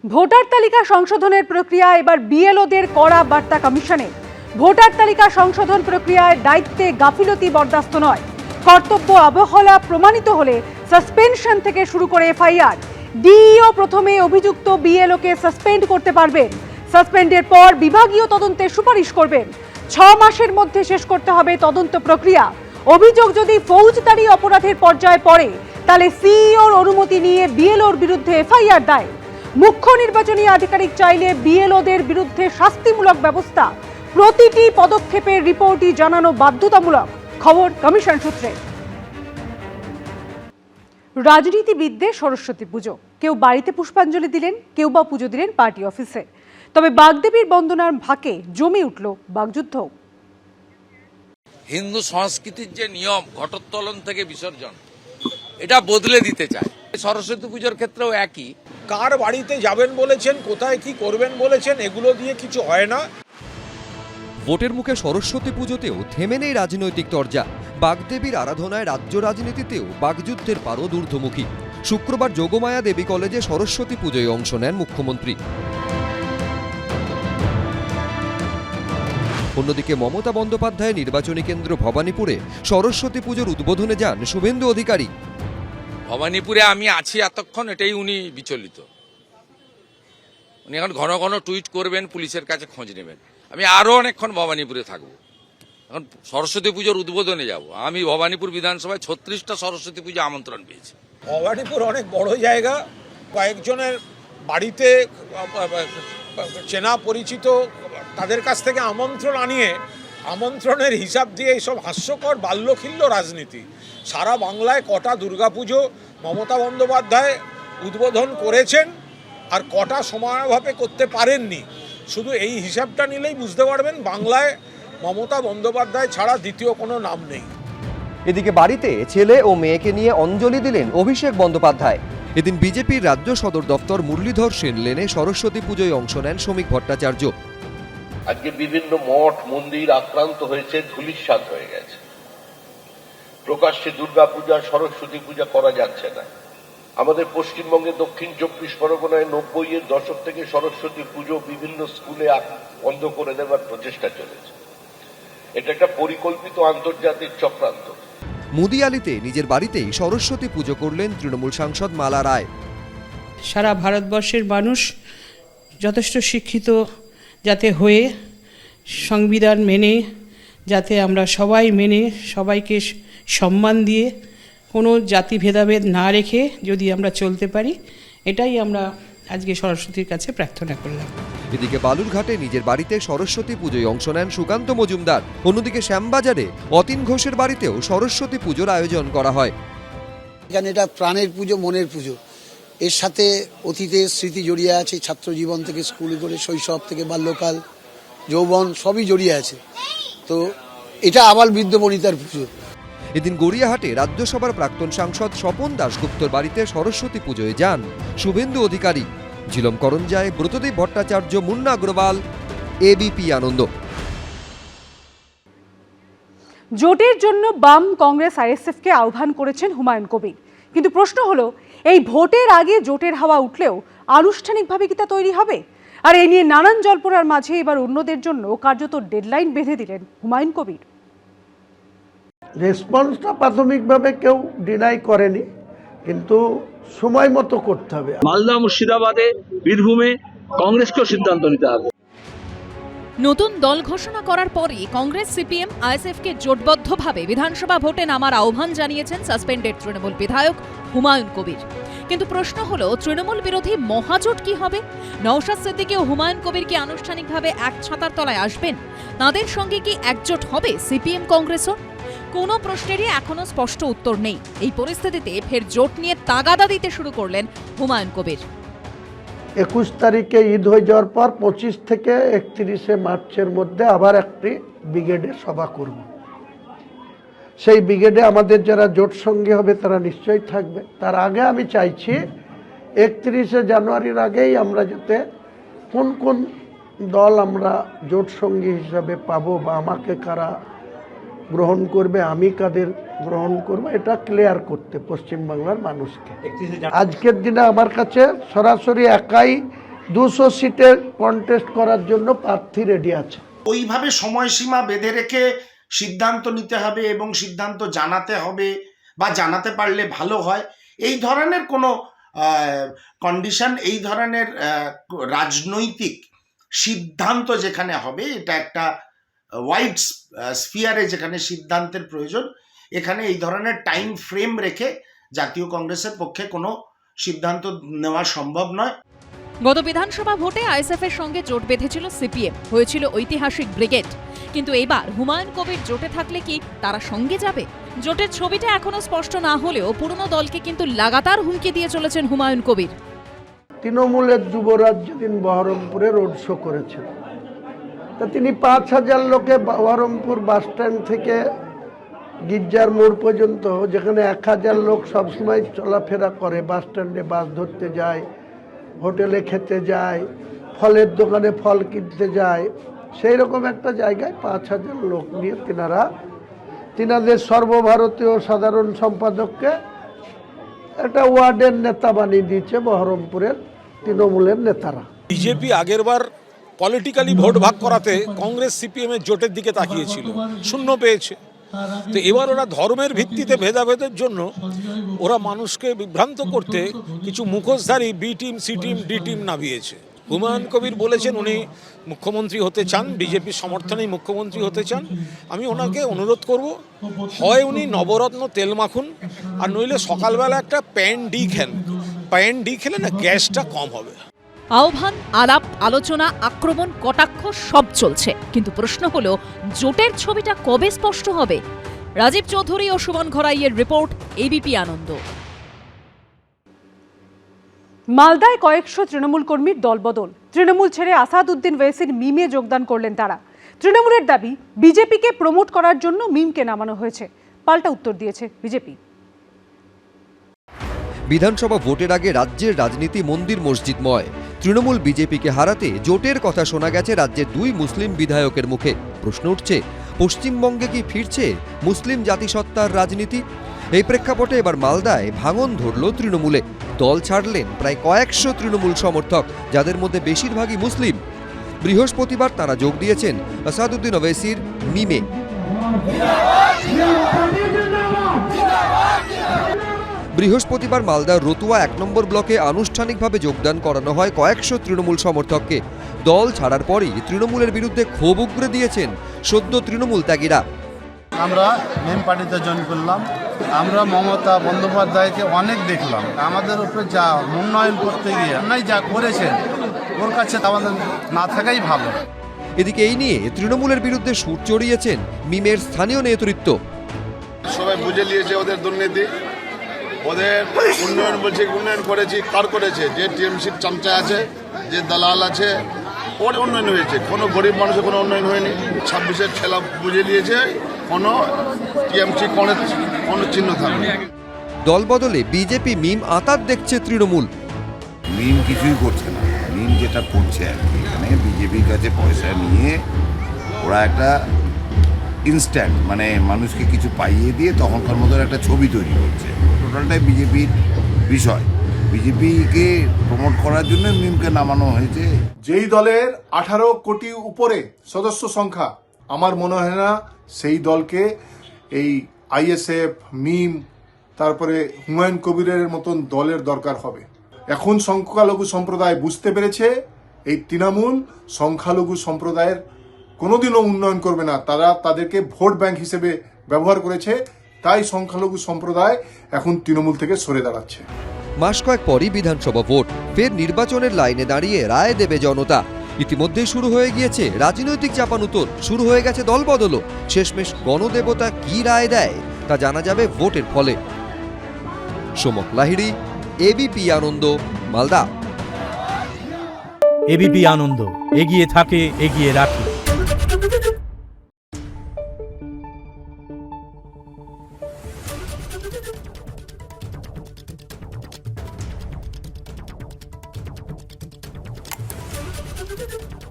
Voter তালিকা সংশোধনের প্রক্রিয়া এবার বিএলওদের কড়া বার্তা কমিশনে। ভোটার তালিকা সংশোধন প্রক্রিয়ায় দায়িত্বে গাফিলতি বরদাস্ত নয়। কর্তব্য অবহেলা প্রমাণিত হলে সাসপেনশন থেকে শুরু করে এফআইআর। ডিইও প্রথমে অভিযুক্ত বিএলওকে সাসপেন্ড করতে পারবেন। সাসপেন্ডের পর বিভাগীয় তদন্তের সুপারিশ করবেন। 6 মাসের মধ্যে শেষ করতে হবে তদন্ত প্রক্রিয়া। অভিযোগ যদি ফৌজদারি অপরাধের পর্যায়ে পড়ে তাহলে সিইওর অনুমতি নিয়ে বিএলওর বিরুদ্ধে এফআইআর দায়। মুখ্য নির্বাচনী আধিকারিক চাইলে বিএলওদের বিরুদ্ধে শাস্তিমূলক ব্যবস্থা। প্রতিটি পদক্ষেপের রিপোর্টই জানানো বাধ্যতামূলক। খবর কমিশন সূত্রে। রাজনীতিবিদদের সরস্বতী পুজো, কেউ বাড়িতে পুষ্পাঞ্জলি দিলেন, কেউ বা পুজো দিলেন পার্টি অফিসে। তবে বাগদেবীর বন্দনার ভাকে জমে উঠল বাগযুদ্ধ। হিন্দু সংস্কৃতির যে নিয়ম ঘটোত্তোলন থেকে বিসর্জন, এটা বদলে দিতে চায়। সরস্বতী পুজোর ক্ষেত্রেও একই। কার বাড়িতে যাবেন বলেছেন, কোথায় কি করবেন বলেছেন, এগুলো দিয়ে কিছু হয় না। ভোটের মুখে সরস্বতী পুজোতেও থেমে নেই রাজনৈতিক তরজা। বাগদেবীর আরাধনায় রাজ্য রাজনীতিতেও বাগযুদ্ধের পারদ ঊর্ধ্বমুখী। শুক্রবার যোগমায়া দেবী কলেজে সরস্বতী পুজোয় অংশ নেন মুখ্যমন্ত্রী। অন্যদিকে মমতা বন্দ্যোপাধ্যায় নির্বাচনী কেন্দ্র ভবানীপুরে সরস্বতী পুজোর উদ্বোধনে যান শুভেন্দু অধিকারী। ভবানীপুরে আমি আছি এতক্ষণ, এটাই উনি বিচলিত। উনি এখন ঘন ঘন টুইট করবেন, পুলিশের কাছে খোঁজ নেবেন। আমি আরো অনেকক্ষণ ভবানীপুরে থাকবো। এখন সরস্বতী পুজোর উদ্বোধনে যাব। আমি ভবানীপুর বিধানসভায় 36টা সরস্বতী পুজো আমন্ত্রণ পেয়েছি। ভবানীপুর অনেক বড় জায়গা। কয়েকজনের বাড়িতে চেনা পরিচিত তাদের কাছ থেকে আমন্ত্রণ আনিয়ে আমন্ত্রণের হিসাব দিয়ে এইসব হাস্যকর বাল্যখিল্য রাজনীতি। সারা বাংলায় কটা দুর্গাপুজো মমতা বন্দ্যোপাধ্যায় উদ্বোধন করেছেন আর কটা সময়াভাবে করতে পারেননি, শুধু এই হিসাবটা নিলেই বুঝতে পারবেন বাংলায় মমতা বন্দ্যোপাধ্যায় ছাড়া দ্বিতীয় কোনো নাম নেই। এদিকে বাড়িতে ছেলে ও মেয়েকে নিয়ে অঞ্জলি দিলেন অভিষেক বন্দ্যোপাধ্যায়। এদিন বিজেপির রাজ্য সদর দপ্তর মুরলীধর সেন লেনে সরস্বতী পুজোয় অংশ নেন শ্রমিক ভট্টাচার্য। আজকে বিভিন্ন মঠ মন্দির আক্রান্ত হয়েছে, ধূলিসাৎ হয়ে গেছে। প্রকাশ্যে দুর্গাপূজা সরস্বতী পূজা করা যাচ্ছে না। আমাদের পশ্চিমবঙ্গের দক্ষিণ 24 পরগনায় 90-এর দশক থেকে সরস্বতী পুজো বিভিন্ন স্কুলে বন্ধ করে দেওয়ার প্রচেষ্টা চলেছে। এটা একটা পরিকল্পিত আন্তর্জাতিক চক্রান্ত। মুদিয়ালিতে নিজের বাড়িতেই সরস্বতী পুজো করলেন তৃণমূল সাংসদ মালা রায়। সারা ভারতবর্ষের মানুষ যথেষ্ট শিক্ষিত যাতে হয়ে সংবিধান মেনে, যাতে আমরা সবাই মেনে সবাইকে সম্মান দিয়ে কোনো জাতি ভেদাভেদ না রেখে যদি আমরা চলতে পারি, এটাই আমরা আজকে সরস্বতীর কাছে প্রার্থনা করলাম। এদিকে বালুরঘাটে নিজের বাড়িতে সরস্বতী পুজোয় অংশ নেন সুকান্ত মজুমদার। অন্যদিকে শ্যামবাজারে অতীন ঘোষের বাড়িতেও সরস্বতী পুজোর আয়োজন করা হয়। এখানে এটা প্রাণের পুজো, মনের পুজো। এর সাথে অতীতের স্মৃতি জড়িয়ে আছে। ছাত্র জীবন থেকে স্কুল করে শৈশব থেকে বাল্যকাল, যৌবন সবই জড়িয়ে আছে। তো এটা আবার বৃদ্ধ বনিতার পুজো। এদিন গড়িয়াহাটে রাজ্যসভার প্রাক্তন সাংসদ স্বপন দাশগুপ্তর বাড়িতে সরস্বতী পুজোয় যান শুভেন্দু অধিকারী। ঝিলম করঞ্জায় ব্রতদেব ভট্টাচার্য, মুন্না অগ্রওয়াল, এবিপি আনন্দ। জোটের জন্য বাম, কংগ্রেস, আইএসএফকে আহ্বান করেছেন হুমায়ুন কবির। কিন্তু প্রশ্ন হলো, এই ভোটের আগে জোটের হাওয়া উঠলেও আনুষ্ঠানিকভাবে কি তা তৈরি হবে? আর এই নিয়ে নানান জল্পনার মাঝে এবার অন্যদের জন্য কার্যত ডেডলাইন বেঁধে দিলেন হুমায়ুন কবির। রেসপন্সটা প্রাথমিকভাবে কেউ ডিনাই করেনি, কিন্তু সময় মতো করতে হবে। মালদা, মুর্শিদাবাদে, বীরভূমে কংগ্রেসকেও সিদ্ধান্ত নিতে হবে। নতুন দল ঘোষণা করার পরই কংগ্রেস, সিপিএম, আইএসএফকে জোটবদ্ধভাবে বিধানসভা ভোটে নামার আহ্বান জানিয়েছেন সাসপেন্ডেড তৃণমূল বিধায়ক হুমায়ুন কবির। কিন্তু প্রশ্ন হলো, তৃণমূল বিরোধী মহাজোট কি হবে? নওশাদ সিদ্দিকী ও হুমায়ুন কবির কি আনুষ্ঠানিকভাবে এক ছাতার তলায় আসবেন? তাদের সঙ্গে কি একজোট হবে সিপিএম, কংগ্রেসও? কোনো প্রশ্নেরই এখনো স্পষ্ট উত্তর নেই। এই পরিস্থিতিতে ফের জোট নিয়ে তাগাদা দিতে শুরু করলেন হুমায়ুন কবির। 21 তারিখে ঈদ হয়ে যাওয়ার পর 25 থেকে 31শে মার্চের মধ্যে আবার একটি ব্রিগেডের সভা করব। সেই ব্রিগেডে আমাদের যারা জোট সঙ্গী হবে তারা নিশ্চয়ই থাকবে। তার আগে আমি চাইছি 31শে জানুয়ারির আগেই আমরা যাতে কোন কোন দল আমরা জোট সঙ্গী হিসাবে পাবো বা আমাকে কারা গ্রহণ করবে, আমি কাদের গ্রহণ করব, এটা ক্লিয়ার করতে পশ্চিমবাংলার মানুষকে। আজকের দিনে আমার কাছে সরাসরি একাই 200 সিটে কন্টেস্ট করার জন্য প্রার্থী রেডি আছে। ওইভাবে সময়সীমা বেঁধে রেখে সিদ্ধান্ত নিতে হবে এবং সিদ্ধান্ত জানাতে হবে বা জানাতে পারলে ভালো হয়, এই ধরনের কোনো কন্ডিশন, এই ধরনের রাজনৈতিক সিদ্ধান্ত যেখানে হবে, এটা একটা ওয়াইড স্ফিয়ারে যেখানে সিদ্ধান্তের প্রয়োজন, এখানে এই ধরনের টাইম ফ্রেম রেখে জাতীয় কংগ্রেসের পক্ষে কোনো সিদ্ধান্ত নেওয়া সম্ভব নয়। গত বিধানসভা ভোটে আইএসএফ এর সঙ্গে জোট বেঁধেছিল সিপিএম, হয়েছিল ঐতিহাসিক ব্রিগেড। কিন্তু এবার হুমায়ুন কবির জোটে থাকলে কি তারা সঙ্গে যাবে? জোটের ছবিটা এখনো স্পষ্ট না হলেও পুরনো দলকে কিন্তু লাগাতার হুমকি দিয়ে চলেছেন হুমায়ুন কবির। তৃণমূলের যুবরাজ যেদিন বহরমপুরে রোড শো করেছেন, তা তিনি 5,000 লোকে বহরমপুর বাস স্ট্যান্ড থেকে গির্জার মোড় পর্যন্ত, যেখানে 1,000 লোক সবসময় চলাফেরা করে, বাস স্ট্যান্ডে বাস ধরতে যায়, হোটেলে খেতে যায়, ফলের দোকানে ফল কিনতে যায়, সেই রকম একটা জায়গায় 5,000 লোক নিয়ে তিনাদের সর্বভারতীয় সাধারণ সম্পাদককে একটা ওয়ার্ডের নেতা বানিয়ে দিয়েছে বহরমপুরের তৃণমূলের নেতারা। বিজেপি আগেরবার পলিটিক্যালি ভোট ভাগ করাতে কংগ্রেস সিপিএমের জোটের দিকে তাকিয়েছিল, শূন্য পেয়েছে। তো এবার ওরা ধর্মের ভিত্তিতে ভেদাভেদের জন্য ওরা মানুষকে বিভ্রান্ত করতে কিছু মুখোশধারী B team, C team, D team নামিয়েছে। হুমায়ুন কবির বলেছেন উনি মুখ্যমন্ত্রী হতে চান, বিজেপির সমর্থনেই মুখ্যমন্ত্রী হতে চান। আমি ওনাকে অনুরোধ করব, হয় উনি নবরত্ন তেল মাখুন, আর নইলে সকালবেলা একটা প্যান ডি খেন। প্যান ডি খেলে না গ্যাসটা কম হবে। আহ্বান, আলাপ, আলোচনা, আক্রমণ, কটাক্ষ সব চলছে, কিন্তু প্রশ্ন হলো জোটের ছবিটা কবে স্পষ্ট হবে? রাজীব চৌধুরী ও সুমন ঘরাইয়ের রিপোর্ট, এবিপি আনন্দ। মালদায় কয়েকশো তৃণমূল কর্মীর দলবদল। তৃণমূল ছেড়ে আসাদউদ্দিন ওয়েসির মিমে যোগদান করলেন তারা। তৃণমূলের দাবি, বিজেপিকে প্রমোট করার জন্য মিমকে নামানো হয়েছে। পাল্টা উত্তর দিয়েছে বিজেপি। বিধানসভা ভোটের আগে রাজ্যের রাজনীতি মন্দির মসজিদময়। তৃণমূল বিজেপিকে হারাতে জোটের কথা শোনা গেছে রাজ্যের 2 মুসলিম বিধায়কের মুখে। প্রশ্ন উঠছে, পশ্চিমবঙ্গে কি ফিরছে মুসলিম জাতিসত্তার রাজনীতি? এই প্রেক্ষাপটে এবার মালদায় ভাঙন ধরল তৃণমূলে। দল ছাড়লেন প্রায় কয়েকশো তৃণমূল সমর্থক, যাদের মধ্যে বেশিরভাগই মুসলিম। বৃহস্পতিবার তারা যোগ দিয়েছেন আসাদউদ্দিন ওয়েসির মিমে। বৃহস্পতিবার মালদার রতুয়া 1 নম্বর ব্লকে আনুষ্ঠানিকভাবে যোগদান করানো হয় কয়েকশো তৃণমূল সমর্থককে। দল ছাড়ার পরই তৃণমূলের বিরুদ্ধে ক্ষোভ উগরে দিয়েছেন সদ্য তৃণমূল ত্যাগীরা। আমরা মেম পার্টিতে জয়েন করলাম। আমরা মমতা বন্দ্যোপাধ্যায়কে অনেক দেখলাম, আমাদের উপরে যা উন্নয়ন করতে গিয়ে যা করেছেন, ওর কাছে আমাদের না থাকাই ভালো। এদিকে এই নিয়ে তৃণমূলের বিরুদ্ধে সুর চড়িয়েছেন মিমের স্থানীয় নেতৃত্ব। সবাই বুঝে নিয়েছে ওদের দুর্নীতি, ওদের উন্নয়ন বলছে, উন্নয়ন করেছি, কার করেছে? যে টিএমসির চামচা আছে, যে দালাল আছে, ওর উন্নয়ন হয়েছে। কোনো গরিব মানুষের কোনো উন্নয়ন হয়নি। 26-এর খেলা বুঝে নিয়েছে, কোনো টিএমসি কোনো চিহ্ন থাকবে। দল বদলে বিজেপি মিম আতাত দেখছে তৃণমূল। মিম কিছুই করছে না, মিম যেটা করছে আর কি, এখানে বিজেপির কাছে পয়সা নিয়ে ওরা একটা ইনস্ট্যান্ট, মানে মানুষকে কিছু পাইয়ে দিয়ে তখনকার মতো একটা ছবি তৈরি করছে। টোটালটাই বিজেপির বিষয়। বিজেপিকে প্রমোট করার জন্য মিমকে নামানো হয়েছে। যেই দলের 18 কোটি উপরে সদস্য সংখ্যা, আমার মনে হয় না সেই দলকে এই আইএসএফ, মিম, তারপরে হুমায়ুন কবিরের মতন দলের দরকার হবে। এখন সংখ্যালঘু সম্প্রদায় বুঝতে পেরেছে এই তৃণমূল সংখ্যালঘু সম্প্রদায়ের কোনোদিনও উন্নয়ন করবে না। তারা তাদেরকে ভোট ব্যাংক হিসেবে ব্যবহার করেছে, তাই সংখ্যালঘু সম্প্রদায় এখন তৃণমূল থেকে সরে দাঁড়াচ্ছে। মাস কয়েক পরই বিধানসভা ভোট, ফের নির্বাচনের লাইনে দাঁড়িয়ে রায় দেবে জনতা। ইতিমধ্যেই শুরু হয়ে গিয়েছে রাজনৈতিক চাপানুতোর, শুরু হয়ে গেছে দলবদলও। শেষমেশ গণদেবতা কি রায় দেয় তা জানা যাবে ভোটের ফলে। সমক লাহিড়ী, এবিপি আনন্দ, মালদা। এবিপি আনন্দ, এগিয়ে থাকে, এগিয়ে রাখে। Thank you.